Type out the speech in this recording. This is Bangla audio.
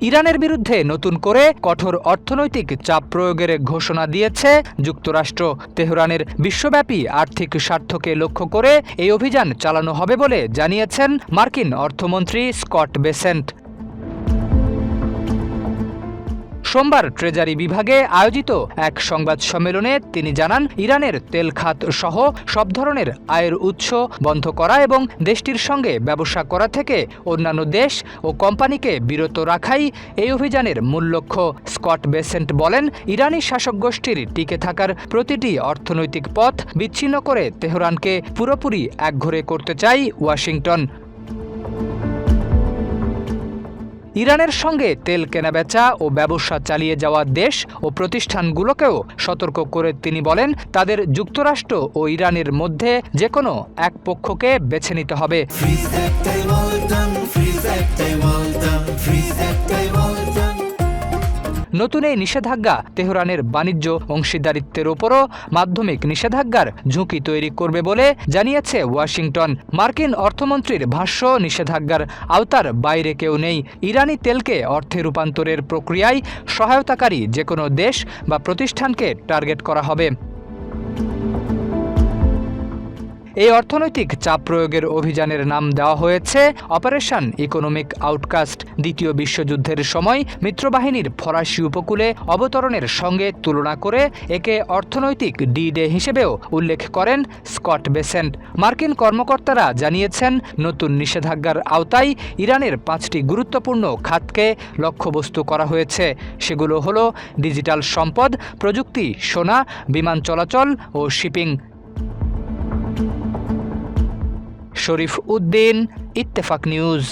ইরানের বিরুদ্ধে নতুন করে কঠোর অর্থনৈতিক চাপ প্রয়োগের ঘোষণা দিয়েছে যুক্তরাষ্ট্র। তেহরানের বিশ্বব্যাপী আর্থিক স্বার্থকে লক্ষ্য করে এই অভিযান চালানো হবে বলে জানিয়েছেন মার্কিন অর্থমন্ত্রী স্কট বেসেন্ট। সোমবার ট্রেজারি বিভাগে আয়োজিত এক সংবাদ সম্মেলনে তিনি জানান, ইরানের তেল খাত সহ সব ধরনের আয়ের উৎস বন্ধ করা এবং দেশটির সঙ্গে ব্যবসা করা থেকে অন্যান্য দেশ ও কোম্পানিকে বিরত রাখাই এই অভিযানের মূল লক্ষ্য। স্কট বেসেন্ট বলেন, ইরানি শাসক গোষ্ঠীর টিকে থাকার প্রতিটি অর্থনৈতিক পথ বিচ্ছিন্ন করে তেহরানকে পুরোপুরি একঘরে করতে চায় ওয়াশিংটন। ইরানের সঙ্গে তেল কেনাবেচা ও ব্যবসা চালিয়ে যাওয়া দেশ ও প্রতিষ্ঠানগুলোকেও সতর্ক করে তিনি বলেন, তাদের যুক্তরাষ্ট্র ও ইরানের মধ্যে যে কোনো এক পক্ষকে বেছে নিতে হবে। নতুন এই নিষেধাজ্ঞা তেহরানের বাণিজ্য অংশীদারিত্বের ওপরও মাধ্যমিক নিষেধাজ্ঞার ঝুঁকি তৈরি করবে বলে জানিয়েছে ওয়াশিংটন। মার্কিন অর্থমন্ত্রীর ভাষ্য, নিষেধাজ্ঞার আওতার বাইরে কেউ নেই। ইরানি তেলকে অর্থে রূপান্তরের প্রক্রিয়ায় সহায়তাকারী যে কোনো দেশ বা প্রতিষ্ঠানকে টার্গেট করা হবে। এই অর্থনৈতিক চাপ প্রয়োগের অভিযানের নাম দেওয়া হয়েছে অপারেশন ইকোনমিক আউটকাস্ট। দ্বিতীয় বিশ্বযুদ্ধের সময় মিত্রবাহিনীর ফরাসি উপকূলে অবতরণের সঙ্গে তুলনা করে একে অর্থনৈতিক ডি ডে হিসেবেও উল্লেখ করেন স্কট বেসেন্ট। মার্কিন কর্মকর্তারা জানিয়েছেন, নতুন নিষেধাজ্ঞার আওতায় ইরানের 5টি গুরুত্বপূর্ণ খাতকে লক্ষ্যবস্তু করা হয়েছে। সেগুলো হলো ডিজিটাল সম্পদ, প্রযুক্তি, সোনা, বিমান চলাচল ও শিপিং। শরীফ উদ্দিন, ইত্তেফাক নিউজ।